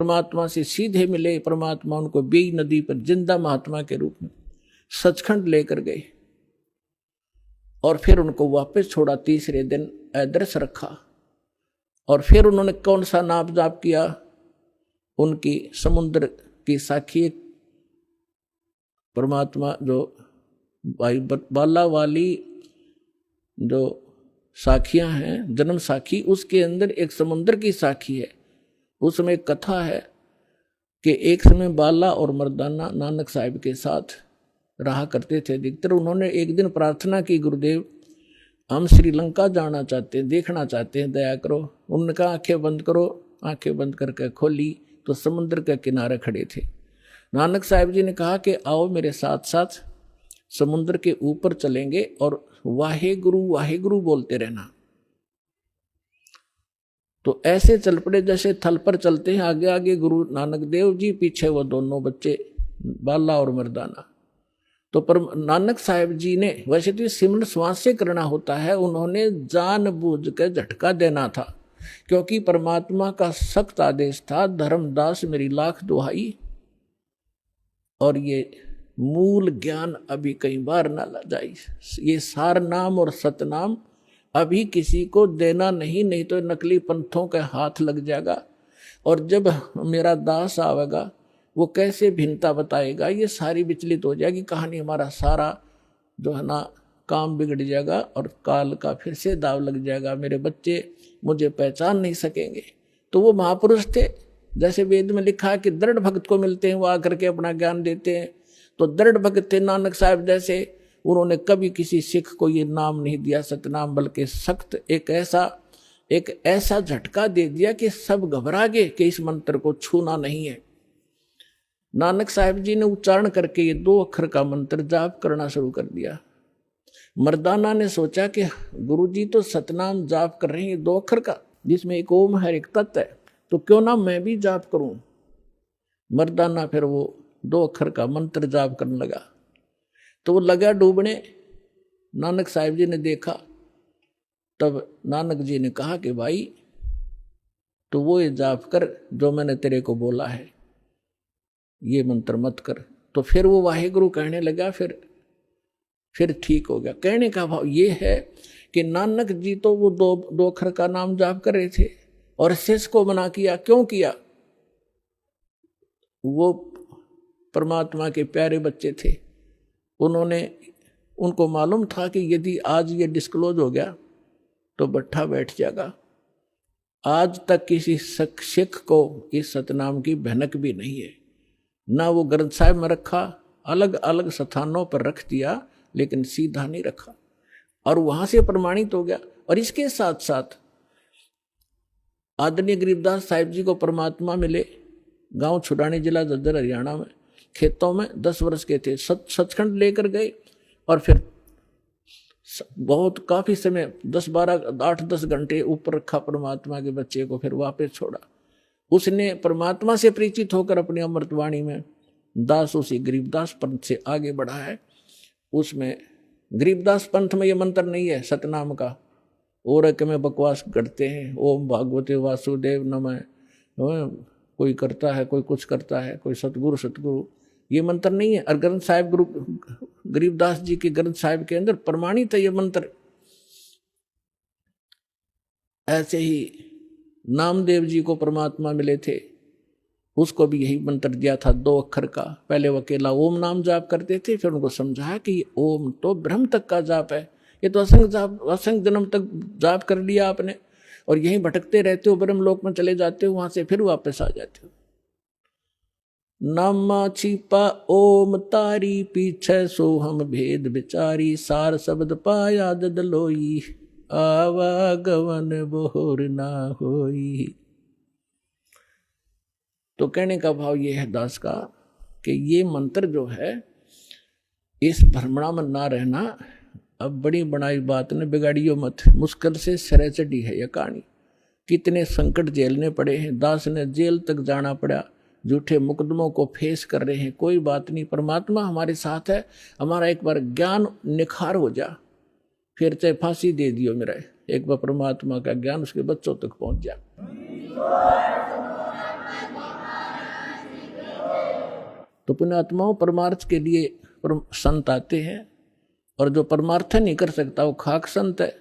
परमात्मा से सीधे मिले। परमात्मा उनको बेई नदी पर जिंदा महात्मा के रूप में सचखंड लेकर गए और फिर उनको वापस छोड़ा। तीसरे दिन अदृश रखा और फिर उन्होंने कौन सा नाप जाप किया? उनकी समुद्र की साखी परमात्मा जो भाई बाला वाली जो साखियां हैं, जन्म साखी, उसके अंदर एक समुद्र की साखी है। उसमें एक कथा है कि एक समय बाला और मर्दाना नानक साहिब के साथ रहा करते थे अधिकतर। उन्होंने एक दिन प्रार्थना की, गुरुदेव हम श्रीलंका जाना चाहते हैं, देखना चाहते हैं, दया करो। उन्होंने कहा आंखें बंद करो। आंखें बंद करके खोली तो समुद्र के किनारे खड़े थे। नानक साहिब जी ने कहा कि आओ मेरे साथ साथ समुद्र के ऊपर चलेंगे और वाहे गुरु बोलते रहना। तो ऐसे चल पड़े जैसे थल पर चलते हैं, आगे आगे गुरु नानक देव जी, पीछे वो दोनों बच्चे बाला और मर्दाना। तो पर नानक साहिब जी ने, वैसे तो सिमरन श्वास से करना होता है, उन्होंने जानबूझ के झटका देना था क्योंकि परमात्मा का सख्त आदेश था, धर्मदास मेरी लाख दुहाई। और ये मूल ज्ञान अभी कई बार ना ला जाए। ये सार नाम और सतनाम अभी किसी को देना नहीं तो नकली पंथों के हाथ लग जाएगा। और जब मेरा दास आवेगा वो कैसे भिन्नता बताएगा, ये सारी विचलित हो जाएगी कहानी। हमारा सारा जो है ना काम बिगड़ जाएगा और काल का फिर से दाव लग जाएगा। मेरे बच्चे मुझे पहचान नहीं सकेंगे। तो वो महापुरुष थे, जैसे वेद में लिखा है कि दृढ़ भक्त को मिलते हैं, वो आकर के अपना ज्ञान देते हैं। तो दृढ़ भक्त थे नानक साहिब जैसे। उन्होंने कभी किसी सिख को ये नाम नहीं दिया सतनाम, बल्कि सख्त एक ऐसा झटका दे दिया कि सब घबरा गए कि इस मंत्र को छूना नहीं है। नानक साहिब जी ने उच्चारण करके ये 2 अक्षर का मंत्र जाप करना शुरू कर दिया। मर्दाना ने सोचा कि गुरुजी तो सतनाम जाप कर रहे हैं 2 अक्षर का, जिसमें एक ओम है एक तत् है, तो क्यों ना मैं भी जाप करूं। मर्दाना फिर वो 2 अक्षर का मंत्र जाप करने लगा। तो वो लगा डूबने। नानक साहिब जी ने देखा। तब नानक जी ने कहा कि भाई तो वो ये जाप कर जो मैंने तेरे को बोला है, ये मंत्र मत कर। तो फिर वो वाहेगुरु कहने लगा। फिर ठीक हो गया। कहने का भाव ये है कि नानक जी तो वो 2 अक्षर का नाम जाप कर रहे थे और शेष को मना किया। क्यों किया? वो परमात्मा के प्यारे बच्चे थे। उनको मालूम था कि यदि आज ये डिस्क्लोज हो गया तो बट्ठा बैठ जाएगा। आज तक किसी सिख को इस सतनाम की भनक भी नहीं है। ना वो ग्रंथ साहिब में रखा, अलग अलग स्थानों पर रख दिया, लेकिन सीधा नहीं रखा और वहां से प्रमाणित हो गया। और इसके साथ साथ आदरणीय गरीबदास साहिब जी को परमात्मा मिले गांव छुड़ानी, जिला झज्जर, हरियाणा में, खेतों में 10 वर्ष के थे। सचखंड लेकर गए और फिर बहुत काफी समय 8-10 घंटे ऊपर रखा परमात्मा के बच्चे को, फिर वापस छोड़ा। उसने परमात्मा से परिचित होकर अपनी अमृतवाणी में दास उसी गरीबदास पंथ से आगे बढ़ा है। उसमें गरीबदास पंथ में ये मंत्र नहीं है सतनाम का, और में बकवास करते हैं। ओम भागवते वासुदेव नमः, कोई करता है, कोई कुछ करता है, कोई सतगुरु, ये मंत्र नहीं है। और ग्रंथ साहिब गरीबदास जी के ग्रंथ साहिब के अंदर प्रमाणित है ये मंत्र। ऐसे ही नामदेव जी को परमात्मा मिले थे, उसको भी यही मंत्र दिया था 2 अक्षर का। पहले वो अकेला ओम नाम जाप करते थे, फिर उनको समझाया कि ओम तो ब्रह्म तक का जाप है, ये तो असंख्य जन्म तक जाप कर लिया आपने और यहीं भटकते रहते हो, ब्रह्म लोक में चले जाते हो, वहां से फिर वापस आ जाते हो। नामा छिपा ओम तारी, पीछे सो हम भेद विचारी, सार शब्द पाया जद लोई, आवागमन बोर ना होई। तो कहने का भाव ये है दास का कि ये मंत्र जो है, इस भ्रमणा में ना रहना। अब बड़ी बनाई बात ने बिगाड़ियो मत, मुश्किल से सिरे चढ़ी है यह कहानी। कितने संकट झेलने पड़े हैं, दास ने जेल तक जाना पड़ा, झूठे मुकदमों को फेस कर रहे हैं। कोई बात नहीं, परमात्मा हमारे साथ है। हमारा एक बार ज्ञान निखार हो जा, फिर चाहे फांसी दे दियो मेरा, एक बार परमात्मा का ज्ञान उसके बच्चों तक पहुंच जा। तो पुण्यात्माओं परमार्थ के लिए संत आते हैं, और जो परमार्थ नहीं कर सकता वो खाक संत है।